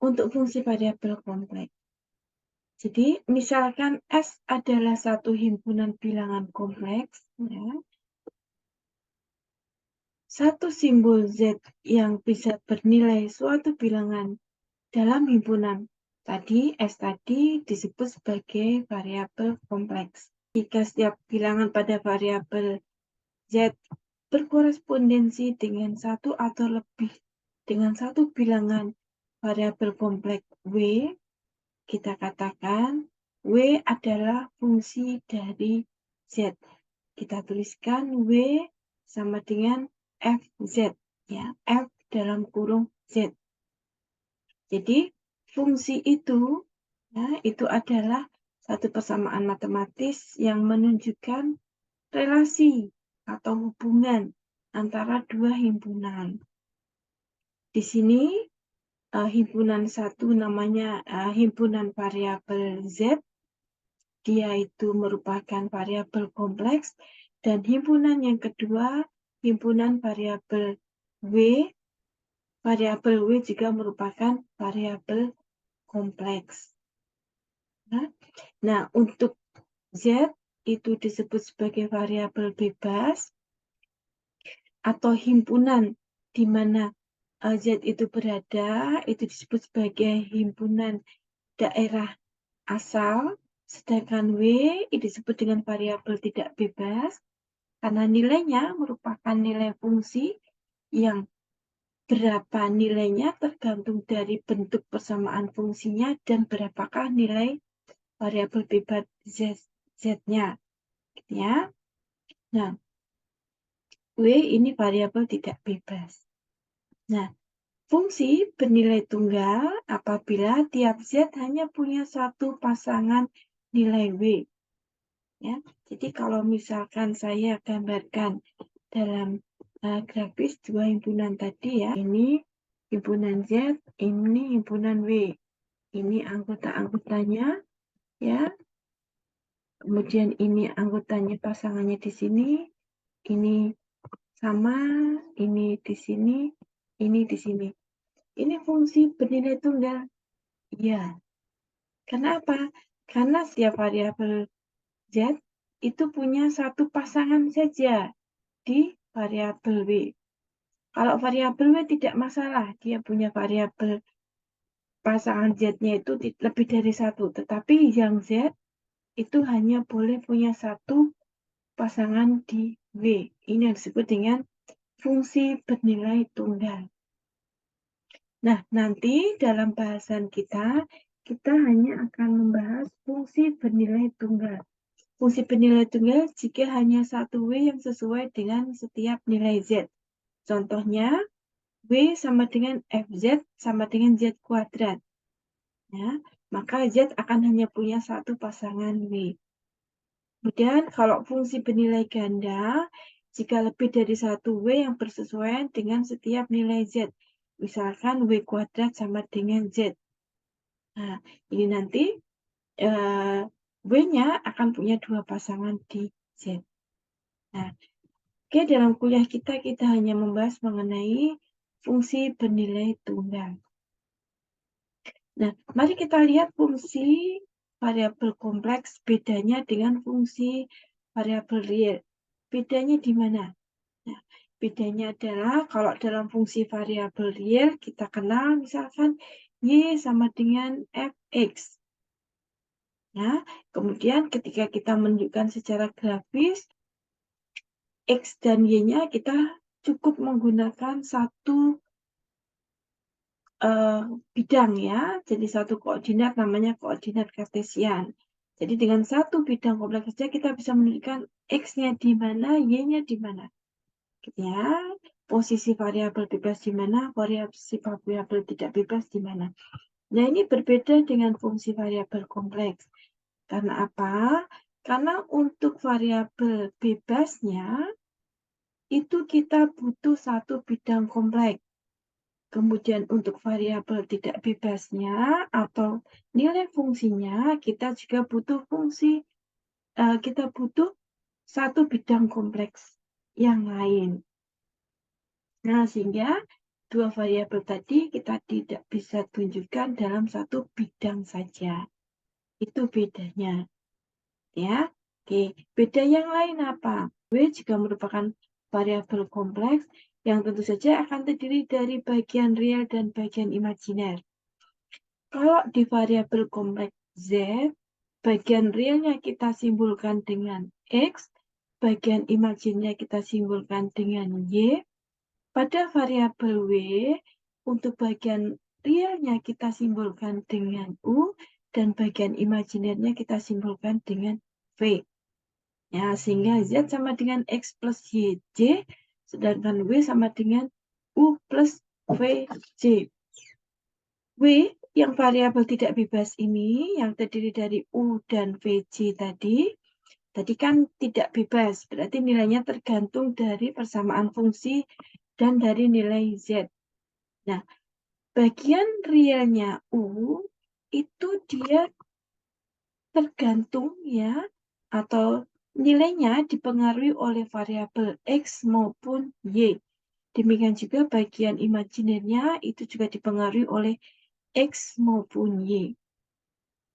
untuk fungsi variabel kompleks. Jadi, misalkan S adalah satu himpunan bilangan kompleks, ya. Satu simbol Z yang bisa bernilai suatu bilangan dalam himpunan tadi, S tadi disebut sebagai variabel kompleks. Jika setiap bilangan pada variabel Z berkorespondensi dengan satu atau lebih dengan satu bilangan variabel kompleks W, kita katakan W adalah fungsi dari Z. Kita tuliskan W sama dengan Fz, ya, F dalam kurung Z. Jadi fungsi itu, ya, itu adalah satu persamaan matematis yang menunjukkan relasi atau hubungan antara dua himpunan. Di sini himpunan satu namanya himpunan variabel Z, dia itu merupakan variabel kompleks, dan himpunan yang kedua, himpunan variabel W, variabel W juga merupakan variabel kompleks. Nah, untuk Z itu disebut sebagai variabel bebas atau himpunan di mana Z itu berada, itu disebut sebagai himpunan daerah asal, sedangkan W disebut dengan variabel tidak bebas karena nilainya merupakan nilai fungsi yang berapa nilainya tergantung dari bentuk persamaan fungsinya dan berapakah nilai variabel bebas Z-nya, gitu ya. Nah, W ini variabel tidak bebas. Nah, fungsi bernilai tunggal apabila tiap Z hanya punya satu pasangan nilai W. Ya, jadi kalau misalkan saya gambarkan dalam grafis dua himpunan tadi ya, ini himpunan Z, ini himpunan W. Ini anggota-anggotanya, ya. Kemudian ini anggotanya pasangannya di sini, ini sama, ini di sini, ini di sini. Ini fungsi bernilai tunggal. Iya. Kenapa? Karena setiap variabel Z itu punya satu pasangan saja di variabel W. Kalau variabel W tidak masalah, dia punya variabel pasangan Z-nya itu lebih dari satu. Tetapi yang Z itu hanya boleh punya satu pasangan di W. Ini yang disebut dengan fungsi bernilai tunggal. Nah, nanti dalam bahasan kita hanya akan membahas fungsi bernilai tunggal. Fungsi bernilai tunggal jika hanya satu W yang sesuai dengan setiap nilai Z. Contohnya, W sama dengan Fz sama dengan Z kuadrat. Ya, maka Z akan hanya punya satu pasangan W. Kemudian kalau fungsi bernilai ganda, jika lebih dari satu W yang bersesuaian dengan setiap nilai Z. Misalkan W kuadrat sama dengan Z. Nah, ini nanti W-nya akan punya dua pasangan di Z. Nah, oke, dalam kuliah kita hanya membahas mengenai fungsi bernilai tunggal. Nah, mari kita lihat fungsi variabel kompleks bedanya dengan fungsi variabel real. Bedanya di mana? Nah, bedanya adalah kalau dalam fungsi variabel real kita kenal misalkan Y sama dengan Fx. Nah, kemudian ketika kita menunjukkan secara grafis X dan Y-nya kita cukup menggunakan satu bidang ya, jadi satu koordinat namanya koordinat kartesian. Jadi dengan satu bidang kompleks saja kita bisa menunjukkan X-nya di mana, Y-nya di mana. Gitu ya, posisi variabel bebas di mana, variabel tidak bebas di mana. Nah, ini berbeda dengan fungsi variabel kompleks. Karena apa? Karena untuk variabel bebasnya, itu kita butuh satu bidang kompleks. Kemudian untuk variabel tidak bebasnya atau nilai fungsinya, kita juga butuh kita butuh satu bidang kompleks yang lain. Nah, sehingga dua variabel tadi kita tidak bisa tunjukkan dalam satu bidang saja. Itu bedanya. Ya, oke. Beda yang lain apa? W juga merupakan variabel kompleks yang tentu saja akan terdiri dari bagian real dan bagian imajiner. Kalau di variabel kompleks Z, bagian realnya kita simbolkan dengan X, bagian imajinnya kita simbolkan dengan Y. Pada variabel W, untuk bagian realnya kita simbolkan dengan U, dan bagian imajinernya kita simbolkan dengan V. Ya, sehingga Z sama dengan X plus YJ, sedangkan W sama dengan U plus VJ. W yang variabel tidak bebas ini, yang terdiri dari U dan VJ tadi kan tidak bebas, berarti nilainya tergantung dari persamaan fungsi dan dari nilai Z. Nah, bagian realnya U itu dia tergantung ya, atau nilainya dipengaruhi oleh variabel X maupun Y. Demikian juga bagian imajinernya itu juga dipengaruhi oleh X maupun Y.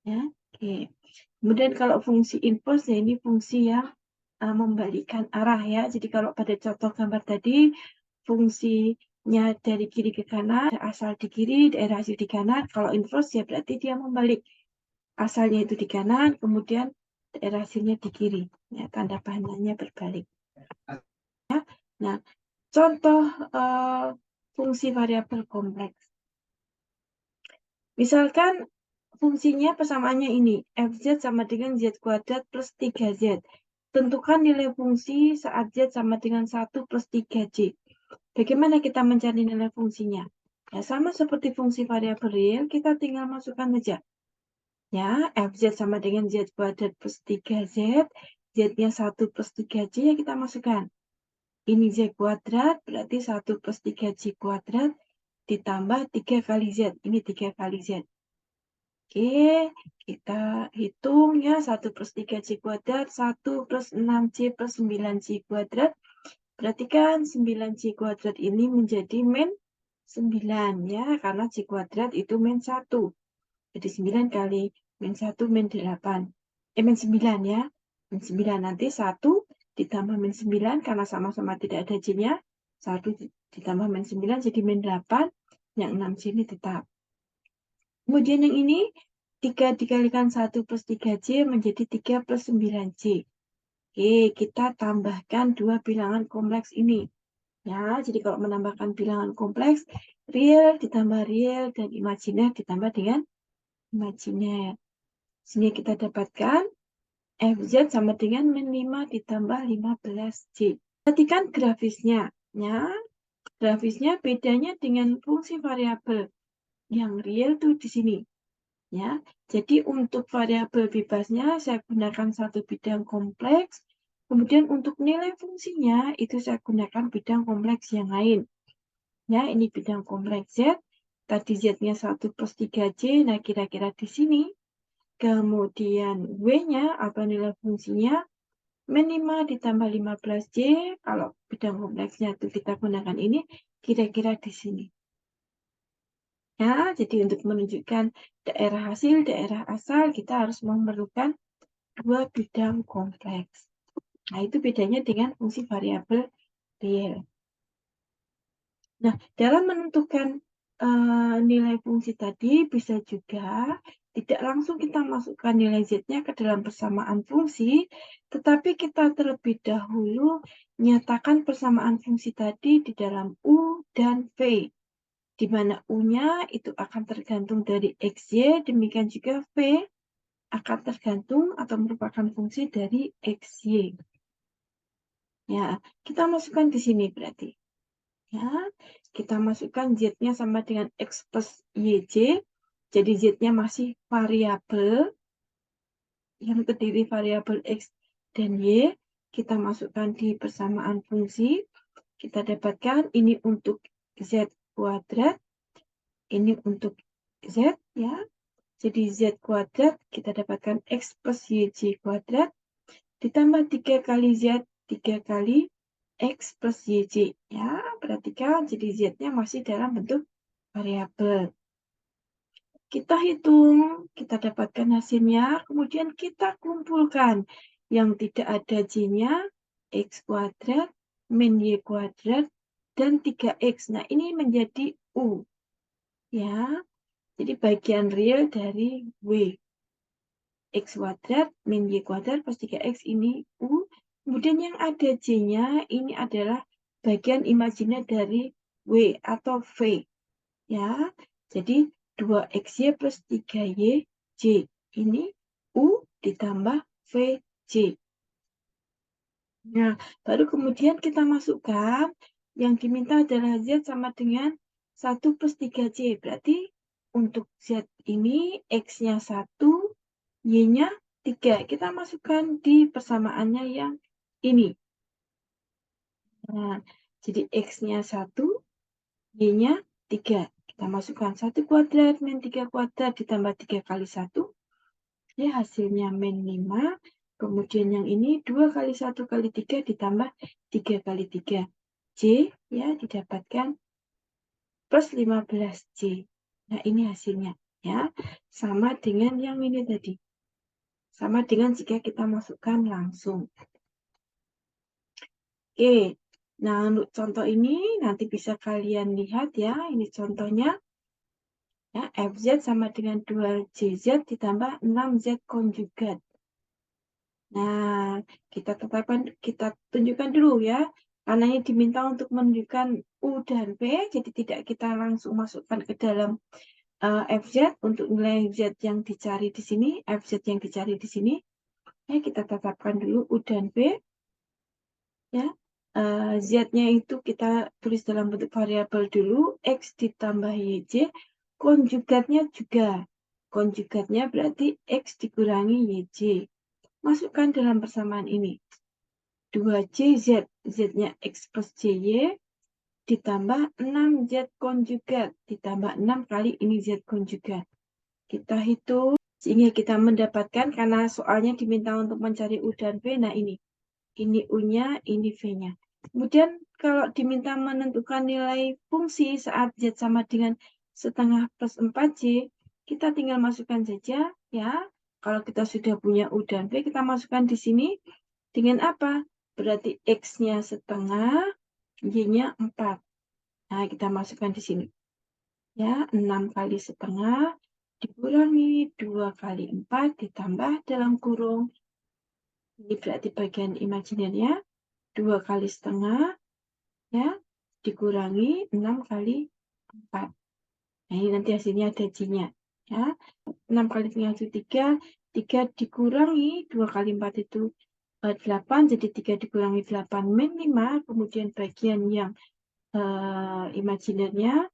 Ya, oke. Kemudian kalau fungsi inverse ya ini fungsi yang membalikkan arah ya. Jadi kalau pada contoh gambar tadi fungsinya dari kiri ke kanan, asal di kiri, daerah hasil di kanan. Kalau inverse ya berarti dia membalik. Asalnya itu di kanan, kemudian daerah hasilnya di kiri. Ya, tanda panahnya berbalik. Ya. Nah, contoh fungsi variabel kompleks. Misalkan fungsinya persamaannya ini, fz sama dengan z kuadrat plus 3z. Tentukan nilai fungsi saat z sama dengan 1 plus 3j. Bagaimana kita mencari nilai fungsinya? Ya, sama seperti fungsi variabel real, kita tinggal masukkan saja. Ya, fz sama dengan z kuadrat plus 3z, z-nya 1 plus 3j, ya kita masukkan. Ini z kuadrat, berarti 1 plus 3j kuadrat, ditambah 3 kali z. Ini 3 kali z. Oke, kita hitung ya. 1 plus 3j kuadrat, 1 plus 6j plus 9j kuadrat. Berarti kan 9j kuadrat ini menjadi min 9 ya, karena j kuadrat itu min 1. Jadi 9 kali min 1 min 8. Min 9 ya. Min 9 nanti 1 ditambah min 9 karena sama-sama tidak ada j-nya. 1 ditambah min 9 jadi min 8. Yang 6j ini tetap. Kemudian yang ini 3 dikalikan 1 plus 3j menjadi 3 plus 9j. Oke, kita tambahkan dua bilangan kompleks ini. Ya, jadi kalau menambahkan bilangan kompleks, real ditambah real dan imajiner ditambah dengan imajiner. Sini kita dapatkan fz sama dengan min 5 ditambah 15j. Perhatikan grafisnya. Ya, grafisnya bedanya dengan fungsi variabel yang real tuh di sini. Ya, jadi untuk variabel bebasnya saya gunakan satu bidang kompleks. Kemudian untuk nilai fungsinya itu saya gunakan bidang kompleks yang lain. Ya, ini bidang kompleks Z. Tadi Z-nya 1 plus 3J. Nah, kira-kira di sini. Kemudian W-nya atau nilai fungsinya min 5 ditambah 15J. Kalau bidang kompleksnya itu kita gunakan ini, kira-kira di sini. Ya, jadi untuk menunjukkan daerah hasil, daerah asal, kita harus memerlukan dua bidang kompleks. Nah, itu bedanya dengan fungsi variabel real. Nah, dalam menentukan nilai fungsi tadi, bisa juga tidak langsung kita masukkan nilai Z-nya ke dalam persamaan fungsi, tetapi kita terlebih dahulu nyatakan persamaan fungsi tadi di dalam U dan V. Di mana U-nya itu akan tergantung dari XY, demikian juga V akan tergantung atau merupakan fungsi dari XY. Ya, kita masukkan di sini berarti. Ya, kita masukkan Z-nya sama dengan X plus YJ, jadi Z-nya masih variabel, yang terdiri variabel X dan Y, kita masukkan di persamaan fungsi, kita dapatkan ini untuk Z kuadrat, ini untuk Z ya. Jadi Z kuadrat kita dapatkan X plus YJ kuadrat ditambah 3 kali Z, 3 kali X plus YJ. Ya, perhatikan jadi Z-nya masih dalam bentuk variabel. Kita hitung, kita dapatkan hasilnya, kemudian kita kumpulkan. Yang tidak ada J-nya, X kuadrat, min Y kuadrat, dan 3X. Nah, ini menjadi U. Ya, jadi bagian real dari W. X kuadrat min Y kuadrat plus 3X ini U. Kemudian yang ada J-nya ini adalah bagian imajiner dari W atau V. Ya, jadi 2XY plus 3YJ. Ini U ditambah VJ. Nah, baru kemudian kita masukkan yang diminta adalah Z sama dengan 1 plus 3J. Berarti untuk Z ini X-nya 1, Y-nya 3. Kita masukkan di persamaannya yang ini. Nah, jadi X-nya 1, Y-nya 3. Kita masukkan 1 kuadrat min 3 kuadrat ditambah 3 kali 1. Ya, hasilnya min 5. Kemudian yang ini 2 kali 1 kali 3 ditambah 3 kali 3. J ya didapatkan plus 15J. Nah, ini hasilnya ya. Sama dengan yang ini tadi. Sama dengan jika kita masukkan langsung. Oke. Nah, untuk contoh ini nanti bisa kalian lihat ya. Ini contohnya. Ya, FZ sama dengan 2JZ ditambah 6Z konjugat. Nah, kita tunjukkan dulu ya. Karena ini diminta untuk menunjukkan U dan V, jadi tidak kita langsung masukkan ke dalam FZ untuk nilai Z yang dicari di sini, FZ yang dicari di sini. Ya, kita tetapkan dulu U dan V. Ya, Z-nya itu kita tulis dalam bentuk variabel dulu, X ditambah YJ, konjugatnya juga. Konjugatnya berarti X dikurangi YJ. Masukkan dalam persamaan ini. 2JZ, Z-nya X plus JY, ditambah 6Z konjugat, ditambah 6 kali ini Z konjugat. Kita hitung, sehingga kita mendapatkan, karena soalnya diminta untuk mencari U dan V, nah ini. Ini U-nya, ini V-nya. Kemudian kalau diminta menentukan nilai fungsi saat Z sama dengan setengah plus 4J, kita tinggal masukkan saja ya. Kalau kita sudah punya U dan V, kita masukkan di sini dengan apa? Berarti X-nya setengah, Y-nya 4. Nah, kita masukkan di sini. Ya, 6 kali setengah dikurangi 2 kali 4 ditambah dalam kurung. Ini berarti bagian imajinernya 2 kali setengah ya dikurangi 6 kali 4. Nah, ini nanti hasilnya ada J-nya ya. 6 kali setengah itu 3, 3 dikurangi 2 kali 4 itu 8, jadi 3 dikurangi 8 min 5, kemudian bagian yang imajinernya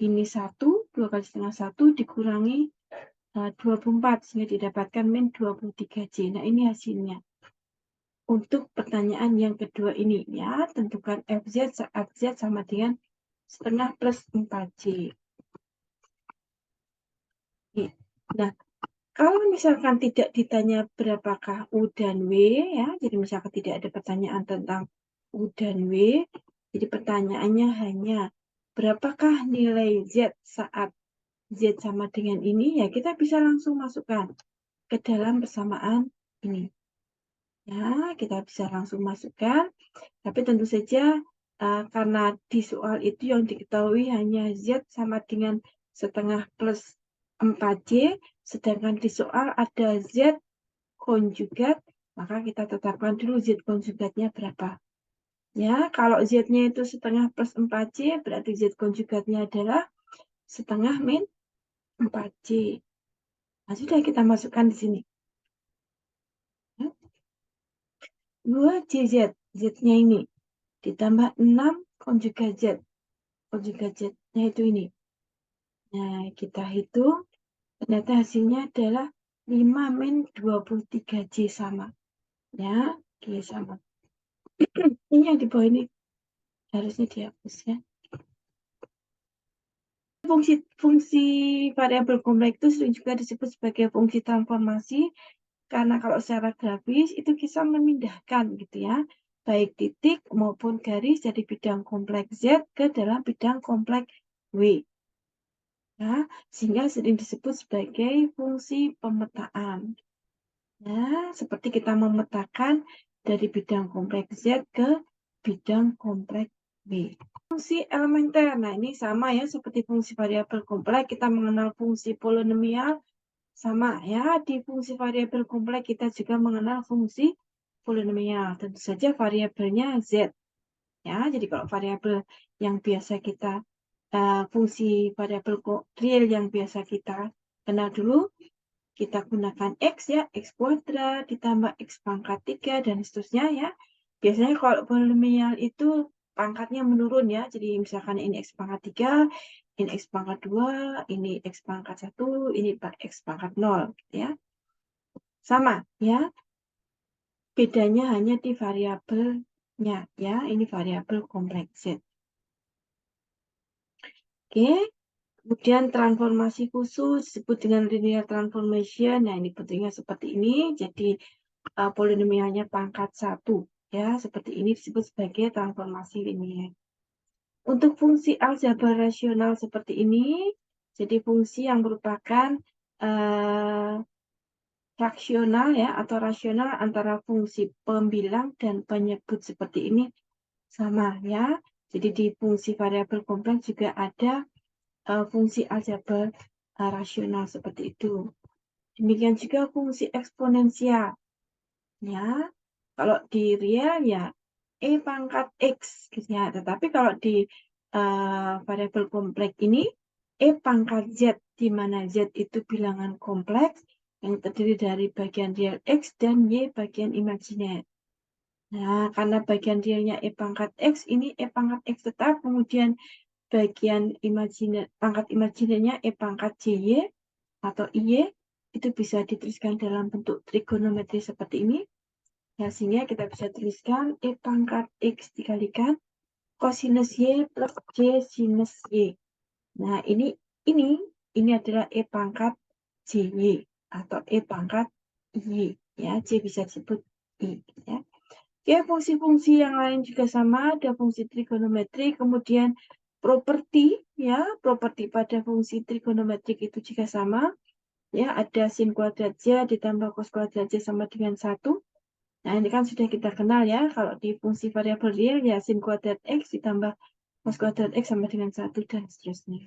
ini 1, 2 kali setengah 1 dikurangi 24, sehingga didapatkan min 23J. Nah, ini hasilnya. Untuk pertanyaan yang kedua ini ya, tentukan FZ saat Z sama dengan setengah plus 4J. Nah, kalau misalkan tidak ditanya berapakah U dan W ya, jadi misalkan tidak ada pertanyaan tentang U dan W, jadi pertanyaannya hanya berapakah nilai Z saat Z sama dengan ini, ya kita bisa langsung masukkan ke dalam persamaan ini. Ya, kita bisa langsung masukkan, tapi tentu saja karena di soal itu yang diketahui hanya Z sama dengan setengah plus 4J, sedangkan di soal ada Z konjugat, maka kita tetapkan dulu Z konjugatnya berapa. Ya, kalau Z-nya itu setengah plus 4J, berarti Z konjugatnya adalah setengah min 4J. Nah, sudah kita masukkan di sini. 2JZ, Z-nya ini, ditambah 6 konjugat Z. Konjugat Z-nya itu ini. Nah, kita hitung, ternyata hasilnya adalah 5 min 23J sama. Ya, G sama. Ini yang di bawah ini harusnya dihapus ya. Fungsi variabel kompleks itu sering juga disebut sebagai fungsi transformasi, karena kalau secara grafis itu bisa memindahkan gitu ya. baik titik maupun garis dari bidang kompleks Z ke dalam bidang kompleks W. Ya, sehingga sering disebut sebagai fungsi pemetaan. Nah, seperti kita memetakan dari bidang kompleks Z ke bidang kompleks W. Fungsi elementer, nah ini sama ya seperti fungsi variabel kompleks, kita mengenal fungsi polinomial, sama ya, di fungsi variabel kompleks kita juga mengenal fungsi polinomial, tentu saja variabelnya Z. Ya, jadi kalau variabel yang biasa kita, fungsi variabel real yang biasa kita kenal dulu, kita gunakan X ya, X kuadrat ditambah X pangkat 3 dan seterusnya ya. Biasanya kalau polinomial itu pangkatnya menurun ya, jadi misalkan ini X pangkat 3, ini X pangkat 2, ini X pangkat 1, ini X pangkat 0 gitu ya. Sama ya, bedanya hanya di variabelnya ya, ini variabel kompleks Z. Oke, kemudian transformasi khusus disebut dengan linear transformation. Nah, ini bentuknya seperti ini. Jadi polinomialnya pangkat 1 ya, seperti ini disebut sebagai transformasi linear. Untuk fungsi aljabar rasional seperti ini, jadi fungsi yang merupakan fraksional ya atau rasional antara fungsi pembilang dan penyebut seperti ini sama ya. Jadi di fungsi variabel kompleks juga ada fungsi aljabar rasional seperti itu. Demikian juga fungsi eksponensial. Ya, kalau di real ya E pangkat X gitu ya. Tetapi kalau di variabel kompleks ini E pangkat Z, di mana Z itu bilangan kompleks yang terdiri dari bagian real X dan Y bagian imajiner. Nah, karena bagian realnya E pangkat X, ini E pangkat X tetap, kemudian bagian imajiner, pangkat imajinernya E pangkat JY atau IY, itu bisa dituliskan dalam bentuk trigonometri seperti ini. Ya, sehingga kita bisa tuliskan E pangkat X dikalikan kosinus Y plus J sinus Y. Nah, ini adalah E pangkat JY atau E pangkat Y. Ya, J bisa disebut I. Ya. Oke, fungsi-fungsi yang lain juga sama, ada fungsi trigonometri, kemudian properti, ya, properti pada fungsi trigonometrik itu juga sama. Ya, ada sin kuadrat Z ditambah cos kuadrat Z sama dengan 1. Nah, ini kan sudah kita kenal ya, kalau di fungsi variabel real ya sin kuadrat X ditambah cos kuadrat X sama dengan 1 dan seterusnya.